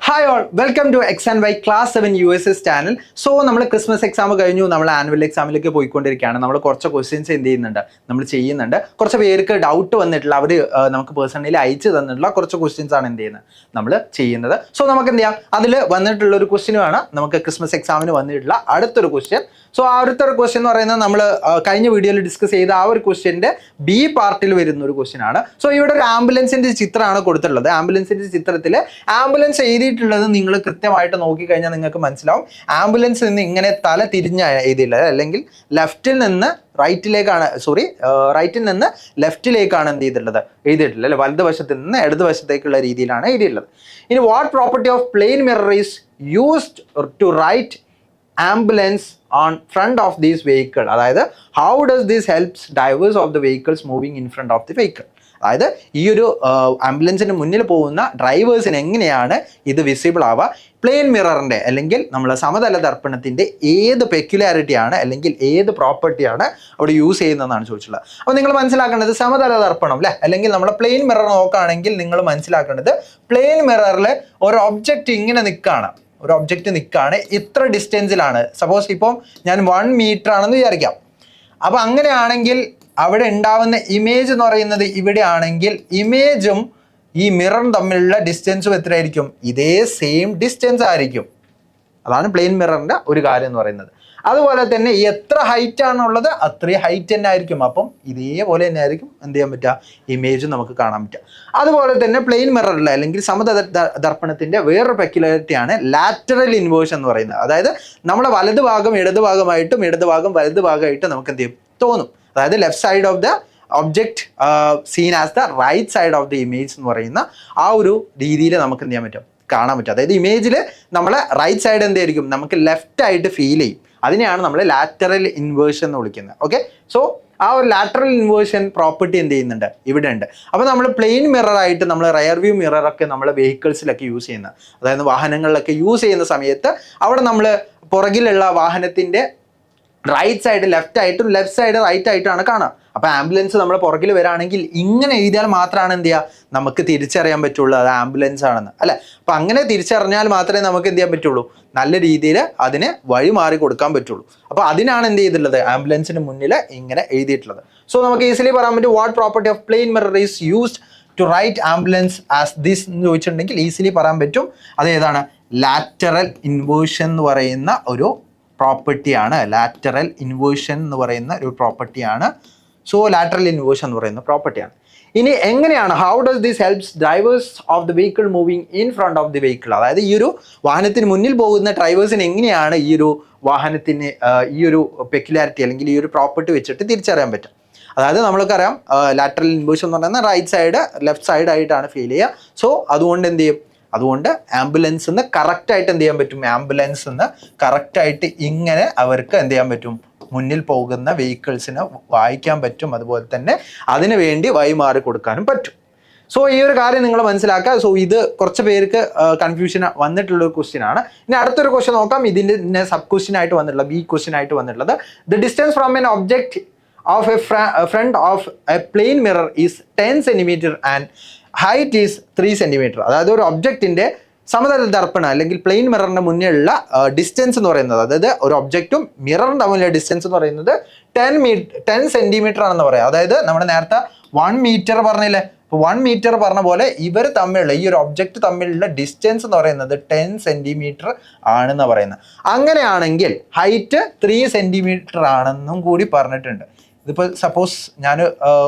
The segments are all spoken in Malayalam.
Hi all, welcome to X and Y class 7 USS channel. So നമ്മൾ ക്രിസ്മസ് എക്സാം കഴിഞ്ഞു, നമ്മൾ ആനുവൽ എക്സാമിലേക്ക് പോയിക്കൊണ്ടിരിക്കുകയാണ്. നമ്മൾ കുറച്ച് ക്വസ്റ്റ്യൻസ് എന്ത് ചെയ്യുന്നുണ്ട്, നമ്മൾ ചെയ്യുന്നുണ്ട്. കുറച്ച് പേർക്ക് ഡൗട്ട് വന്നിട്ടുള്ള അവർ നമുക്ക് പേഴ്സണലി അയച്ചു തന്നിട്ടുള്ള കുറച്ച് ക്വസ്റ്റ്യൻസ് ആണ് എന്ത് ചെയ്യുന്നത്, നമ്മൾ ചെയ്യുന്നത്. സോ നമുക്ക് എന്ത് ചെയ്യാം, അതിൽ വന്നിട്ടുള്ള ഒരു ക്വസ്റ്റ്യനാണ് നമുക്ക് ക്രിസ്മസ് എക്സാമിന് വന്നിട്ടുള്ള അടുത്തൊരു ക്വസ്റ്റ്യൻ. സോ അടുത്തൊരു ക്വസ്റ്റ്യൻ എന്ന് പറയുന്നത് നമ്മൾ കഴിഞ്ഞ വീഡിയോയിൽ ഡിസ്കസ് ചെയ്ത ആ ഒരു ക്വസ്റ്റ്യൻ്റെ ബി പാർട്ടിൽ വരുന്ന ഒരു ക്വസ്റ്റ്യൻ ആണ്. സോ ഇവിടെ ഒരു ആംബുലൻസിന്റെ ചിത്രമാണ് കൊടുത്തിട്ടുള്ളത്. ആംബുലൻസിന്റെ ചിത്രത്തിൽ ആംബുലൻസ് എഴുതിയിട്ടുള്ളത് നിങ്ങൾ കൃത്യമായിട്ട് നോക്കിക്കഴിഞ്ഞാൽ നിങ്ങൾക്ക് മനസ്സിലാവും. ആംബുലൻസ് നിന്ന് ഇങ്ങനെ തല തിരിഞ്ഞ എഴുതിയില്ല, അല്ലെങ്കിൽ ലെഫ്റ്റിൽ നിന്ന് റൈറ്റിൽ നിന്ന് ലെഫ്റ്റിലേക്കാണ് എന്ത് ചെയ്തിട്ടുള്ളത്, എഴുതിയിട്ടുള്ളത് അല്ലെ, വലതുവശത്തിൽ നിന്ന് ഇടതുവശത്തേക്കുള്ള രീതിയിലാണ് എഴുതിയിട്ടുള്ളത്. ഇനി what property of plane mirror is used to write ambulance on front of these vehicle, അതായത് how does this helps drivers of the vehicles moving in front of the vehicle. അതായത് ഈ ഒരു ആംബുലൻസിന് മുന്നിൽ പോകുന്ന ഡ്രൈവേഴ്സിന് എങ്ങനെയാണ് ഇത് വിസിബിൾ ആവുക, പ്ലെയിൻ മിററിൻ്റെ അല്ലെങ്കിൽ നമ്മൾ സമതല ദർപ്പണത്തിൻ്റെ ഏത് പെക്യുലാരിറ്റിയാണ് അല്ലെങ്കിൽ ഏത് പ്രോപ്പർട്ടിയാണ് അവിടെ യൂസ് ചെയ്യുന്നതെന്നാണ് ചോദിച്ചിട്ടുള്ളത്. അപ്പോൾ നിങ്ങൾ മനസ്സിലാക്കേണ്ടത് സമതല ദർപ്പണം അല്ലേ, അല്ലെങ്കിൽ നമ്മൾ പ്ലെയിൻ മിറർ നോക്കുകയാണെങ്കിൽ നിങ്ങൾ മനസ്സിലാക്കേണ്ടത് പ്ലെയിൻ മിററിൽ ഒരു ഒബ്ജക്റ്റ് ഇങ്ങനെ നിൽക്കുകയാണ്, ഒരു ഒബ്ജക്റ്റ് നിൽക്കുകയാണ്, ഇത്ര ഡിസ്റ്റൻസിലാണ്. സപ്പോസ് ഇപ്പോൾ ഞാൻ 1 മീറ്റർ ആണെന്ന് വിചാരിക്കാം. അപ്പോൾ അങ്ങനെയാണെങ്കിൽ അവിടെ ഉണ്ടാവുന്ന ഇമേജ് എന്ന് പറയുന്നത് ഇവിടെ ആണെങ്കിൽ ഇമേജും ഈ മിററും തമ്മിലുള്ള ഡിസ്റ്റൻസും എത്രയായിരിക്കും, ഇതേ സെയിം ഡിസ്റ്റൻസ് ആയിരിക്കും. അതാണ് പ്ലെയിൻ മിററിൻ്റെ ഒരു കാര്യം എന്ന് പറയുന്നത്. അതുപോലെ തന്നെ എത്ര ഹൈറ്റ് ആണുള്ളത് അത്രയും ഹൈറ്റ് തന്നെ ആയിരിക്കും. അപ്പം ഇതേപോലെ തന്നെ ആയിരിക്കും എന്ത് ചെയ്യാൻ പറ്റുക, ഇമേജ് നമുക്ക് കാണാൻ പറ്റുക. അതുപോലെ തന്നെ പ്ലെയിൻ മിററിൽ അല്ലെങ്കിൽ സമദർപ്പണത്തിൻ്റെ വേറൊരു പെക്യുലാരിറ്റിയാണ് ലാറ്ററൽ ഇൻവേർഷൻ എന്ന് പറയുന്നത്. അതായത് നമ്മുടെ വലതു ഭാഗം ഇടതുഭാഗമായിട്ടും ഇടതുഭാഗം വലതു ഭാഗമായിട്ടും നമുക്ക് എന്ത് ചെയ്യും, തോന്നും. അതായത് left side of the object seen as the right side of the image എന്ന് പറയുന്ന ആ ഒരു രീതിയിൽ നമുക്ക് എന്ത് ചെയ്യാൻ പറ്റും, കാണാൻ പറ്റും. അതായത് ഇമേജിൽ നമ്മളെ റൈറ്റ് സൈഡ് എന്തായിരിക്കും, നമുക്ക് ലെഫ്റ്റ് ആയിട്ട് ഫീൽ ചെയ്യും. അതിനെയാണ് നമ്മൾ ലാറ്ററൽ ഇൻവേർഷൻ എന്ന് വിളിക്കുന്നത്. ഓക്കെ, സോ ആ ഒരു ലാറ്ററൽ ഇൻവേർഷൻ പ്രോപ്പർട്ടി എന്ത് ചെയ്യുന്നുണ്ട്, ഇവിടെ ഉണ്ട്. അപ്പോൾ നമ്മൾ പ്ലെയിൻ മിററായിട്ട് നമ്മൾ റയർ വ്യൂ മിററൊക്കെ നമ്മൾ വെഹിക്കിൾസിലൊക്കെ യൂസ് ചെയ്യുന്നത്, അതായത് വാഹനങ്ങളിലൊക്കെ യൂസ് ചെയ്യുന്ന സമയത്ത് അവിടെ നമ്മൾ പുറകിലുള്ള വാഹനത്തിൻ്റെ റൈറ്റ് സൈഡ് ലെഫ്റ്റ് ആയിട്ടും ലെഫ്റ്റ് സൈഡ് റൈറ്റ് ആയിട്ടാണ് കാണുക. അപ്പോൾ ആംബുലൻസ് നമ്മൾ പുറകിൽ വരാണെങ്കിൽ ഇങ്ങനെ എഴുതിയാൽ മാത്രമാണ് എന്ത് ചെയ്യുക, നമുക്ക് തിരിച്ചറിയാൻ പറ്റുള്ളൂ അത് ആംബുലൻസ് ആണെന്ന് അല്ലേ. അപ്പം അങ്ങനെ തിരിച്ചറിഞ്ഞാൽ മാത്രമേ നമുക്ക് എന്ത് ചെയ്യാൻ പറ്റുള്ളൂ, നല്ല രീതിയിൽ അതിന് വഴി മാറി കൊടുക്കാൻ പറ്റുള്ളൂ. അപ്പോൾ അതിനാണ് എന്ത് ചെയ്തിട്ടുള്ളത്, ആംബുലൻസിന് മുന്നിൽ ഇങ്ങനെ എഴുതിയിട്ടുള്ളത്. സോ നമുക്ക് ഈസിലി പറയാൻ പറ്റും what property of plane mirror is used to write ambulance as this എന്ന് ചോദിച്ചിട്ടുണ്ടെങ്കിൽ ഈസിലി പറയാൻ പറ്റും. അതേതാണ്, ലാറ്ററൽ ഇൻവേർഷൻ എന്ന് പറയുന്ന ഒരു പ്രോപ്പർട്ടിയാണ്. ലാറ്ററൽ ഇൻവേർഷൻ എന്ന് പറയുന്ന ഒരു പ്രോപ്പർട്ടിയാണ്. സോ ലാറ്ററൽ ഇൻവേർഷൻ എന്ന് പറയുന്ന പ്രോപ്പർട്ടിയാണ്. ഇനി എങ്ങനെയാണ്, how does this helps drivers of the vehicle moving in front of the vehicle, അതായത് ഈ ഒരു വാഹനത്തിന് മുന്നിൽ പോകുന്ന ഡ്രൈവേഴ്സിന് എങ്ങനെയാണ് ഈ ഒരു വാഹനത്തിന് ഈ ഒരു പെക്യുലാരിറ്റി അല്ലെങ്കിൽ ഈ ഒരു പ്രോപ്പർട്ടി വെച്ചിട്ട് തിരിച്ചറിയാൻ പറ്റും. അതായത് നമ്മൾക്കറിയാം ലാറ്ററൽ ഇൻവേർഷൻ എന്ന് പറയുന്നത് റൈറ്റ് സൈഡ് ലെഫ്റ്റ് സൈഡ് ആയിട്ടാണ് ഫീൽ ചെയ്യുക. സോ അതുകൊണ്ട് എന്ത് ചെയ്യും, അതുകൊണ്ട് ആംബുലൻസ് നിന്ന് കറക്റ്റായിട്ട് എന്ത് ചെയ്യാൻ പറ്റും, ആംബുലൻസ് നിന്ന് കറക്റ്റായിട്ട് ഇങ്ങനെ അവർക്ക് എന്ത് ചെയ്യാൻ പറ്റും, മുന്നിൽ പോകുന്ന വെഹിക്കിൾസിനെ വായിക്കാൻ പറ്റും. അതുപോലെ തന്നെ അതിനു വേണ്ടി വഴിമാറി കൊടുക്കാനും പറ്റും. സോ ഈ ഒരു കാര്യം നിങ്ങൾ മനസ്സിലാക്കുക. സോ ഇത് കുറച്ച് പേർക്ക് കൺഫ്യൂഷൻ വന്നിട്ടുള്ളൊരു ക്വസ്റ്റ്യൻ ആണ്. ഇനി അടുത്തൊരു ക്വസ്റ്റ്യൻ നോക്കാം. ഇതിൻ്റെ സബ് ക്വസ്റ്റ്യൻ ആയിട്ട് വന്നിട്ടുള്ളത്, ബി ക്വസ്റ്റ്യൻ ആയിട്ട് വന്നിട്ടുള്ളത്, the distance from an object of a front of a plane mirror is 10 centimetre and height is 3 centimetre. അതായത് ഒരു ഒബ്ജക്റ്റിൻ്റെ സമതല ദർപ്പണം അല്ലെങ്കിൽ പ്ലെയിൻ മിററിൻ്റെ മുന്നിലുള്ള ഡിസ്റ്റൻസ് എന്ന് പറയുന്നത്, അതായത് ഒരു ഒബ്ജക്റ്റും മിററും തമ്മിലുള്ള ഡിസ്റ്റൻസ് എന്ന് പറയുന്നത് 10 സെൻറ്റിമീറ്റർ ആണെന്ന് പറയാം. അതായത് നമ്മൾ നേരത്തെ 1 മീറ്റർ പറഞ്ഞില്ലേ, ഇപ്പോൾ 1 മീറ്റർ പറഞ്ഞ പോലെ ഇവർ തമ്മിലുള്ള ഈ ഒരു ഒബ്ജക്റ്റ് തമ്മിലുള്ള ഡിസ്റ്റൻസ് എന്ന് പറയുന്നത് 10 സെൻറ്റിമീറ്റർ ആണെന്ന് പറയുന്നത്. അങ്ങനെയാണെങ്കിൽ ഹൈറ്റ് 3 സെൻറ്റിമീറ്റർ ആണെന്നും കൂടി പറഞ്ഞിട്ടുണ്ട്. ഇതിപ്പോൾ സപ്പോസ് ഞാൻ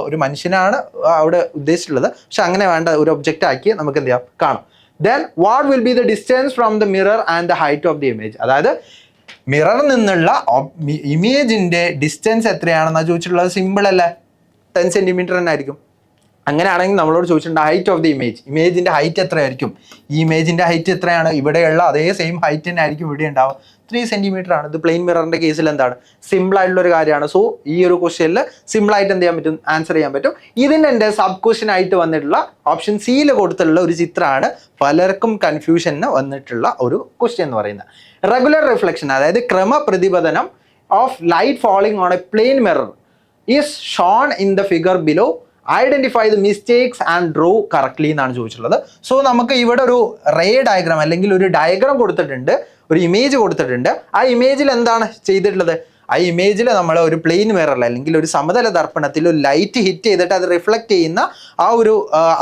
ഒരു മനുഷ്യനാണ് അവിടെ ഉദ്ദേശിച്ചിട്ടുള്ളത്, പക്ഷെ അങ്ങനെ വേണ്ട, ഒരു ഒബ്ജക്റ്റ് ആക്കി നമുക്ക് എന്ത് ചെയ്യാം, കാണാം. Then what will be the distance from the mirror and the height of the image, അതായത് മിററിൽ നിന്നുള്ള ഇമേജിൻ്റെ ഡിസ്റ്റൻസ് എത്രയാണെന്നാണ് ചോദിച്ചിട്ടുള്ളത്. സിമ്പിൾ അല്ലേ, 10 സെൻറ്റിമീറ്റർ തന്നെ ആയിരിക്കും. അങ്ങനെയാണെങ്കിൽ നമ്മളോട് ചോദിച്ചിട്ടുണ്ട് ഹൈറ്റ് ഓഫ് ദി ഇമേജ്, ഇമേജിൻ്റെ ഹൈറ്റ് എത്രയായിരിക്കും, ഈ ഇമേജിൻ്റെ ഹൈറ്റ് എത്രയാണ്, ഇവിടെയുള്ള അതേ സെയിം ഹൈറ്റ് തന്നെ ആയിരിക്കും ഇവിടെ ഉണ്ടാവുക, 3 സെൻറ്റിമീറ്റർ ആണ്. ഇത് പ്ലെയിൻ മിററിൻ്റെ കേസിൽ എന്താണ്, സിമ്പിളായിട്ടുള്ളൊരു കാര്യമാണ്. സോ ഈ ഒരു ക്വസ്റ്റ്യനിൽ സിമ്പിളായിട്ട് എന്ത് ചെയ്യാൻ പറ്റും, ആൻസർ ചെയ്യാൻ പറ്റും. ഇതിൻ്റെ സബ് ക്വസ്റ്റ്യൻ ആയിട്ട് വന്നിട്ടുള്ള ഓപ്ഷൻ സിയിൽ കൊടുത്തിട്ടുള്ള ഒരു ചിത്രമാണ് പലർക്കും കൺഫ്യൂഷന് വന്നിട്ടുള്ള ഒരു ക്വസ്റ്റ്യൻ എന്ന് പറയുന്നത്. റെഗുലർ റിഫ്ലക്ഷൻ, അതായത് ക്രമപ്രതിപതനം of light falling on a plane mirror is shown in the figure below identify the mistakes and draw correctly എന്നാണ് ചോദിച്ചിട്ടുള്ളത്. സോ നമുക്ക് ഇവിടെ ഒരു റേ ഡയഗ്രാം അല്ലെങ്കിൽ ഒരു ഡയഗ്രാം കൊടുത്തിട്ടുണ്ട്, ഒരു ഇമേജ് കൊടുത്തിട്ടുണ്ട്. ആ ഇമേജിൽ എന്താണ് ചെയ്തിട്ടുള്ളത്? ആ ഇമേജിൽ നമ്മൾ ഒരു പ്ലെയിൻ മിററിൽ അല്ലെങ്കിൽ ഒരു സമതല ദർപ്പണത്തിൽ ഒരു ലൈറ്റ് ഹിറ്റ് ചെയ്തിട്ട് അത് റിഫ്ലക്റ്റ് ചെയ്യുന്ന ആ ഒരു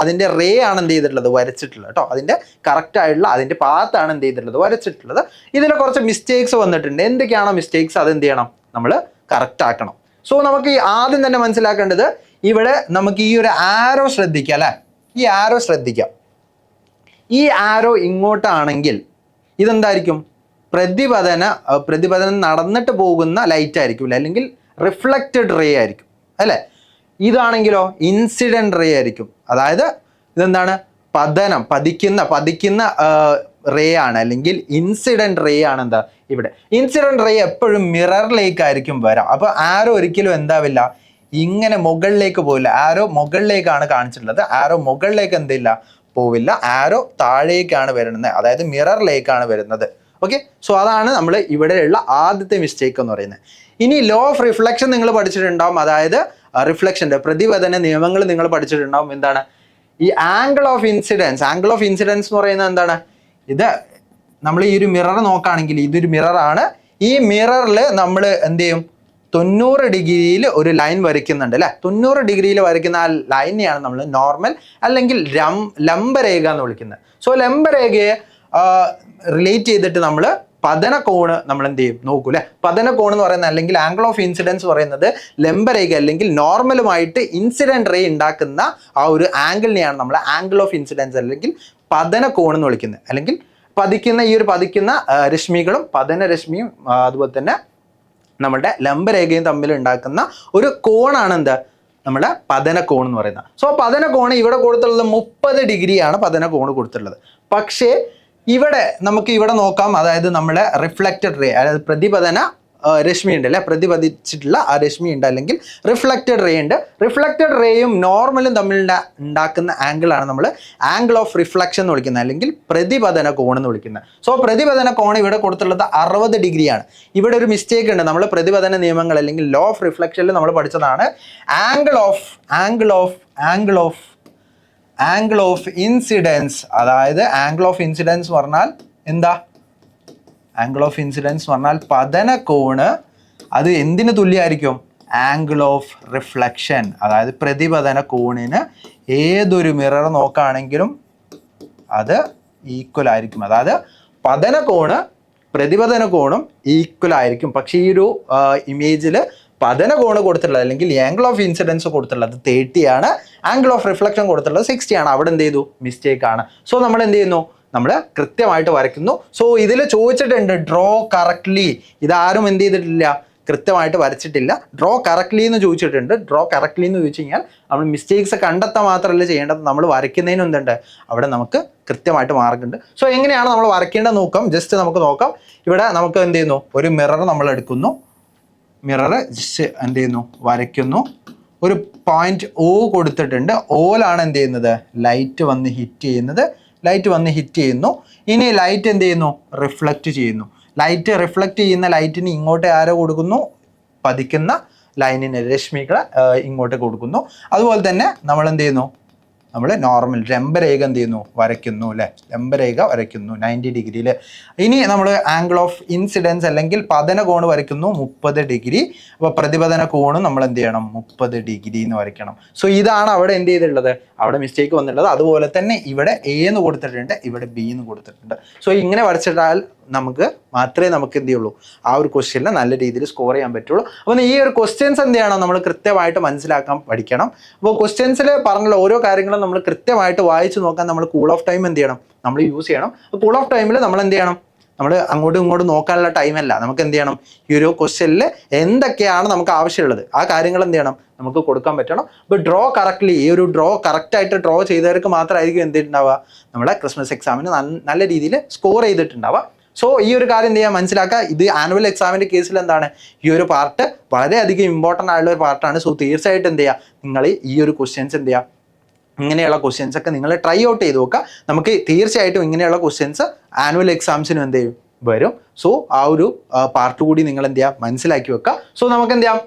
അതിൻ്റെ റേ ആണ് എന്ത് ചെയ്തിട്ടുള്ളത്, വരച്ചിട്ടുള്ളത് കേട്ടോ. അതിൻ്റെ കറക്റ്റ് ആയിട്ടുള്ള അതിൻ്റെ പാത്താണ് എന്ത് ചെയ്തിട്ടുള്ളത്, വരച്ചിട്ടുള്ളത്. ഇതിൽ കുറച്ച് മിസ്റ്റേക്സ് വന്നിട്ടുണ്ട്. എന്തൊക്കെയാണോ മിസ്റ്റേക്സ് അത് എന്ത് ചെയ്യണം, നമ്മൾ കറക്റ്റ് ആക്കണം. സോ നമുക്ക് ആദ്യം തന്നെ മനസ്സിലാക്കേണ്ടത്, ഇവിടെ നമുക്ക് ഈ ഒരു ആരോ ശ്രദ്ധിക്കാം അല്ലേ, ഈ ആരോ ശ്രദ്ധിക്കാം. ഈ ആരോ ഇങ്ങോട്ടാണെങ്കിൽ ഇതെന്തായിരിക്കും, പ്രതിപതനം നടന്നിട്ട് പോകുന്ന ലൈറ്റ് ആയിരിക്കും, അല്ലെങ്കിൽ റിഫ്ലക്റ്റഡ് റേ ആയിരിക്കും അല്ലേ. ഇതാണെങ്കിലോ ഇൻസിഡന്റ് റേ ആയിരിക്കും. അതായത് ഇതെന്താണ്, പതിക്കുന്ന റേ ആണ്, അല്ലെങ്കിൽ ഇൻസിഡന്റ് റേ ആണ്. എന്താ ഇവിടെ ഇൻസിഡന്റ് റേ എപ്പോഴും മിററിലേക്ക് ആയിരിക്കും വരാം. അപ്പോൾ ആരോ ഒരിക്കലും എന്താവില്ല, ഇങ്ങനെ മുകളിലേക്ക് പോവില്ല. ആരോ മുകളിലേക്കാണ് കാണിച്ചിട്ടുള്ളത്, ആരോ മുകളിലേക്ക് എന്തില്ല, പോവില്ല. ആരോ താഴേക്കാണ് വരുന്നത്, അതായത് മിററിലേക്കാണ് വരുന്നത്. ഓക്കെ, സോ അതാണ് നമ്മൾ ഇവിടെയുള്ള ആദ്യത്തെ മിസ്റ്റേക്ക് എന്ന് പറയുന്നത്. ഇനി ലോ ഓഫ് റിഫ്ലക്ഷൻ നിങ്ങൾ പഠിച്ചിട്ടുണ്ടാവും, അതായത് റിഫ്ലക്ഷൻ്റെ പ്രതിപതന നിയമങ്ങൾ നിങ്ങൾ പഠിച്ചിട്ടുണ്ടാവും. എന്താണ് ഈ angle of incidence? Angle of incidence എന്ന് പറയുന്നത് എന്താണ്? ഇത് നമ്മൾ ഈ ഒരു മിറർ നോക്കുകയാണെങ്കിൽ ഇതൊരു മിററാണ്. ഈ മിററിൽ നമ്മൾ എന്ത് ചെയ്യും, 90 ഡിഗ്രിയിൽ ഒരു ലൈൻ വരയ്ക്കുന്നുണ്ട് അല്ലേ. 90 ഡിഗ്രിയിൽ വരയ്ക്കുന്ന ആ ലൈനെയാണ് നമ്മൾ നോർമൽ അല്ലെങ്കിൽ ലംബരേഖ എന്ന് വിളിക്കുന്നത്. സോ ലംബരേഖയെ റിലേറ്റ് ചെയ്തിട്ട് നമ്മൾ പതനകോണ് നമ്മൾ എന്ത് ചെയ്യും, നോക്കൂ അല്ലേ. പതനകോൺ എന്ന് പറയുന്നത് അല്ലെങ്കിൽ ആംഗിൾ ഓഫ് ഇൻസിഡൻസ് പറയുന്നത് ലംബരേഖ അല്ലെങ്കിൽ നോർമലുമായിട്ട് ഇൻസിഡന്റ് റേ ഉണ്ടാക്കുന്ന ആ ഒരു ആംഗിളിനെയാണ് നമ്മൾ ആംഗിൾ ഓഫ് ഇൻസിഡൻസ് അല്ലെങ്കിൽ പതനകോൺ എന്ന് വിളിക്കുന്നത്. അല്ലെങ്കിൽ പതിക്കുന്ന രശ്മികളും പതനരശ്മിയും അതുപോലെ തന്നെ നമ്മുടെ ലംബരേഖയും തമ്മിൽ ഉണ്ടാക്കുന്ന ഒരു കോണാണ് എന്ത്, നമ്മുടെ പതനകോൺ എന്ന് പറയുന്നത്. സോ പതനകോൺ ഇവിടെ കൊടുത്തിട്ടുള്ളത് 30 ഡിഗ്രിയാണ് പതനകോൺ കൊടുത്തിട്ടുള്ളത്. പക്ഷേ ഇവിടെ നമുക്ക് ഇവിടെ നോക്കാം, അതായത് നമ്മുടെ റിഫ്ലക്റ്റഡ് റേ, അതായത് പ്രതിപതന രശ്മി ഉണ്ട് അല്ലെ, പ്രതിപതിച്ചിട്ടുള്ള ആ രശ്മി ഉണ്ട്, അല്ലെങ്കിൽ റിഫ്ലക്റ്റഡ് റേ ഉണ്ട്. റിഫ്ലക്റ്റഡ് റേയും നോർമലും തമ്മിൽ ഉണ്ടാക്കുന്ന ആംഗിളാണ് നമ്മൾ ആംഗിൾ ഓഫ് റിഫ്ലക്ഷൻ എന്ന് വിളിക്കുന്നത്, അല്ലെങ്കിൽ പ്രതിപതന കോൺ എന്ന് വിളിക്കുന്നത്. സോ പ്രതിപതന കോൺ ഇവിടെ കൊടുത്തുള്ളത് 60 ഡിഗ്രിയാണ്. ഇവിടെ ഒരു മിസ്റ്റേക്ക് ഉണ്ട്. നമ്മൾ പ്രതിപതന നിയമങ്ങൾ അല്ലെങ്കിൽ ലോ ഓഫ് റിഫ്ലക്ഷനിൽ നമ്മൾ പഠിച്ചതാണ് ആംഗിൾ ഓഫ് ഇൻസിഡൻസ്. അതായത് ആംഗിൾ ഓഫ് ഇൻസിഡൻസ് പറഞ്ഞാൽ എന്താ, ആംഗിൾ ഓഫ് ഇൻസിഡൻസ് പറഞ്ഞാൽ പതനകോണ് അത് എന്തിനു തുല്യമായിരിക്കും, ആംഗിൾ ഓഫ് റിഫ്ലക്ഷൻ. അതായത് പ്രതിപതന കോണിന് ഏതൊരു മിറർ നോക്കുകയാണെങ്കിലും അത് ഈക്വൽ ആയിരിക്കും. അതായത് പതനകോണ് പ്രതിപതന കോണും ഈക്വൽ ആയിരിക്കും. പക്ഷേ ഈ ഒരു ഇമേജിൽ പതനകോണ് കൊടുത്തിട്ടുള്ളത് അല്ലെങ്കിൽ ആംഗിൾ ഓഫ് ഇൻസിഡൻസ് കൊടുത്തിട്ടുള്ളത് 30 ആണ്, ആംഗിൾ ഓഫ് റിഫ്ലക്ഷൻ കൊടുത്തിട്ടുള്ളത് 60 ആണ്. അവിടെ എന്ത് ചെയ്തു, മിസ്റ്റേക്ക് ആണ്. സോ നമ്മൾ എന്ത് ചെയ്യുന്നു, നമ്മൾ കൃത്യമായിട്ട് വരയ്ക്കുന്നു. സോ ഇതിൽ ചോദിച്ചിട്ടുണ്ട് ഡ്രോ കറക്റ്റ്ലി. ഇതാരും എന്ത് ചെയ്തിട്ടില്ല, കൃത്യമായിട്ട് വരച്ചിട്ടില്ല. ഡ്രോ കറക്റ്റ്ലി എന്ന് ചോദിച്ചിട്ടുണ്ട്. ഡ്രോ കറക്റ്റ്ലി എന്ന് ചോദിച്ചു കഴിഞ്ഞാൽ നമ്മൾ മിസ്റ്റേക്സ് കണ്ടെത്താൻ മാത്രമല്ല ചെയ്യേണ്ടത്, നമ്മൾ വരയ്ക്കുന്നതിന് എന്തുണ്ട്, അവിടെ നമുക്ക് കൃത്യമായിട്ട് മാർക്കുണ്ട്. സോ എങ്ങനെയാണ് നമ്മൾ വരയ്ക്കേണ്ടത് നോക്കാം. ജസ്റ്റ് നമുക്ക് നോക്കാം. ഇവിടെ നമുക്ക് എന്ത് ചെയ്യുന്നു, ഒരു മിറർ നമ്മൾ എടുക്കുന്നു. മിറർ ജസ്റ്റ് എന്ത് ചെയ്യുന്നു, വരയ്ക്കുന്നു. ഒരു പോയിന്റ് O കൊടുത്തിട്ടുണ്ട്. ഓലാണ് എന്ത് ചെയ്യുന്നത്, ലൈറ്റ് വന്ന് ഹിറ്റ് ചെയ്യുന്നു. ഇനി ലൈറ്റ് എന്ത് ചെയ്യുന്നു, റിഫ്ലക്റ്റ് ചെയ്യുന്നു. റിഫ്ലക്റ്റ് ചെയ്യുന്ന ലൈറ്റിന് ഇങ്ങോട്ട് ആരോ കൊടുക്കുന്നു, പതിക്കുന്ന ലൈനിന് രശ്മികൾ ഇങ്ങോട്ട് കൊടുക്കുന്നു. അതുപോലെ തന്നെ നമ്മൾ എന്ത് ചെയ്യുന്നു, നമ്മൾ നോർമൽ ലംബരേഖ എന്ത് ചെയ്യുന്നു, വരയ്ക്കുന്നു അല്ലേ. ലംബരേഖ വരയ്ക്കുന്നു 90 ഡിഗ്രിയിൽ. ഇനി നമ്മൾ ആംഗിൾ ഓഫ് ഇൻസിഡൻസ് അല്ലെങ്കിൽ പതന കോണ് വരയ്ക്കുന്നു 30 ഡിഗ്രി. അപ്പോൾ പ്രതിപതന കോണും നമ്മൾ എന്ത് ചെയ്യണം, 30 ഡിഗ്രി എന്ന് വരയ്ക്കണം. സോ ഇതാണ് അവിടെ എന്ത് ചെയ്തിട്ടുള്ളത്, അവിടെ മിസ്റ്റേക്ക് വന്നിട്ടുള്ളത്. അതുപോലെ തന്നെ ഇവിടെ A എന്ന് കൊടുത്തിട്ടുണ്ട്, ഇവിടെ B എന്ന് കൊടുത്തിട്ടുണ്ട്. സോ ഇങ്ങനെ വരച്ചിട്ടാൽ മാത്രമേ നമുക്ക് എന്ത് ചെയ്യുള്ളൂ, ആ ഒരു ക്വസ്റ്റ്യനിൽ നല്ല രീതിയിൽ സ്കോർ ചെയ്യാൻ പറ്റുള്ളൂ. അപ്പോൾ ഈ ഒരു ക്വസ്റ്റ്യൻസ് എന്ത് ചെയ്യണം, നമ്മൾ കൃത്യമായിട്ട് മനസ്സിലാക്കാൻ പഠിക്കണം. അപ്പോൾ ക്വസ്റ്റ്യൻസിൽ പറഞ്ഞുള്ള ഓരോ കാര്യങ്ങളും നമ്മൾ കൃത്യമായിട്ട് വായിച്ച് നോക്കാൻ നമ്മൾ കൂൾ ഓഫ് ടൈം എന്ത് ചെയ്യണം, നമ്മൾ യൂസ് ചെയ്യണം. കൂൾ ഓഫ് ടൈമിൽ നമ്മൾ എന്ത് ചെയ്യണം, നമ്മൾ അങ്ങോട്ടും ഇങ്ങോട്ടും നോക്കാനുള്ള ടൈമല്ല, നമുക്ക് എന്ത് ചെയ്യണം, ഈ ഒരു ക്വസ്റ്റ്യനിൽ എന്തൊക്കെയാണ് നമുക്ക് ആവശ്യമുള്ളത് ആ കാര്യങ്ങൾ എന്ത് ചെയ്യണം, നമുക്ക് കൊടുക്കാൻ പറ്റണം. അപ്പോൾ ഡ്രോ കറക്റ്റ്ലി, ഈ ഒരു കറക്റ്റായിട്ട് ഡ്രോ ചെയ്തവർക്ക് മാത്രമായിരിക്കും എന്തിട്ടുണ്ടാവുക, നമ്മുടെ ക്രിസ്മസ് എക്സാമിന് നല്ല രീതിയിൽ സ്കോർ ചെയ്തിട്ടുണ്ടാവുക. സോ ഈ ഒരു കാര്യം എന്ത് ചെയ്യാൻ മനസ്സിലാക്കുക. ഇത് ആനുവൽ എക്സാമിൻ്റെ കേസിൽ എന്താണ്, ഈ ഒരു പാർട്ട് വളരെയധികം ഇമ്പോർട്ടൻ്റ് ആയിട്ടുള്ള ഒരു പാർട്ടാണ്. സോ തീർച്ചയായിട്ടും എന്ത് ചെയ്യുക, നിങ്ങൾ ഈ ഒരു ക്വസ്റ്റ്യൻസ് എന്ത് ചെയ്യുക, ഇങ്ങനെയുള്ള ക്വസ്റ്റ്യൻസ് ഒക്കെ നിങ്ങൾ ട്രൈ ഔട്ട് ചെയ്ത് നോക്കുക. നമുക്ക് തീർച്ചയായിട്ടും ഇങ്ങനെയുള്ള ക്വസ്റ്റ്യൻസ് ആനുവൽ എക്സാംസിനും എന്ത് ചെയ്യും, വരും. സോ ആ ഒരു പാർട്ട് കൂടി നിങ്ങൾ എന്ത് ചെയ്യുക, മനസ്സിലാക്കി വെക്കുക. സോ നമുക്ക് എന്ത് ചെയ്യാം,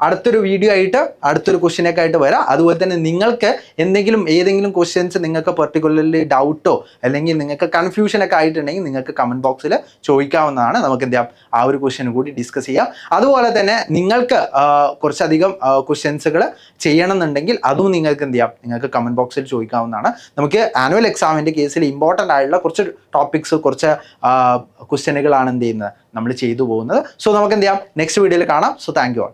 അടുത്തൊരു വീഡിയോ ആയിട്ട് അടുത്തൊരു ക്വസ്റ്റ്യനൊക്കെ ആയിട്ട് വരാം. അതുപോലെ തന്നെ നിങ്ങൾക്ക് ഏതെങ്കിലും ക്വസ്റ്റ്യൻസ് നിങ്ങൾക്ക് പെർട്ടിക്കുലർലി ഡൗട്ടോ അല്ലെങ്കിൽ നിങ്ങൾക്ക് കൺഫ്യൂഷനൊക്കെ ആയിട്ടുണ്ടെങ്കിൽ നിങ്ങൾക്ക് കമൻറ്റ് ബോക്സിൽ ചോദിക്കാവുന്നതാണ്. നമുക്ക് എന്ത് ചെയ്യാം, ആ ഒരു ക്വസ്റ്റ്യൻ കൂടി ഡിസ്കസ് ചെയ്യാം. അതുപോലെ തന്നെ നിങ്ങൾക്ക് കുറച്ചധികം ക്വസ്റ്റ്യൻസുകൾ ചെയ്യണമെന്നുണ്ടെങ്കിൽ അതും നിങ്ങൾക്ക് എന്ത് ചെയ്യാം, നിങ്ങൾക്ക് കമൻറ്റ് ബോക്സിൽ ചോദിക്കാവുന്നതാണ്. നമുക്ക് ആനുവൽ എക്സാമിൻ്റെ കേസിൽ ഇമ്പോർട്ടൻ്റ് ആയിട്ടുള്ള കുറച്ച് ടോപ്പിക്സ്, കുറച്ച് ക്വസ്റ്റ്യനുകളാണ് എന്ത് ചെയ്യുന്നത്, നമ്മൾ ചെയ്തു പോകുന്നത്. സോ നമുക്ക് എന്ത് ചെയ്യാം, നെക്സ്റ്റ് വീഡിയോയിൽ കാണാം. So thank you all.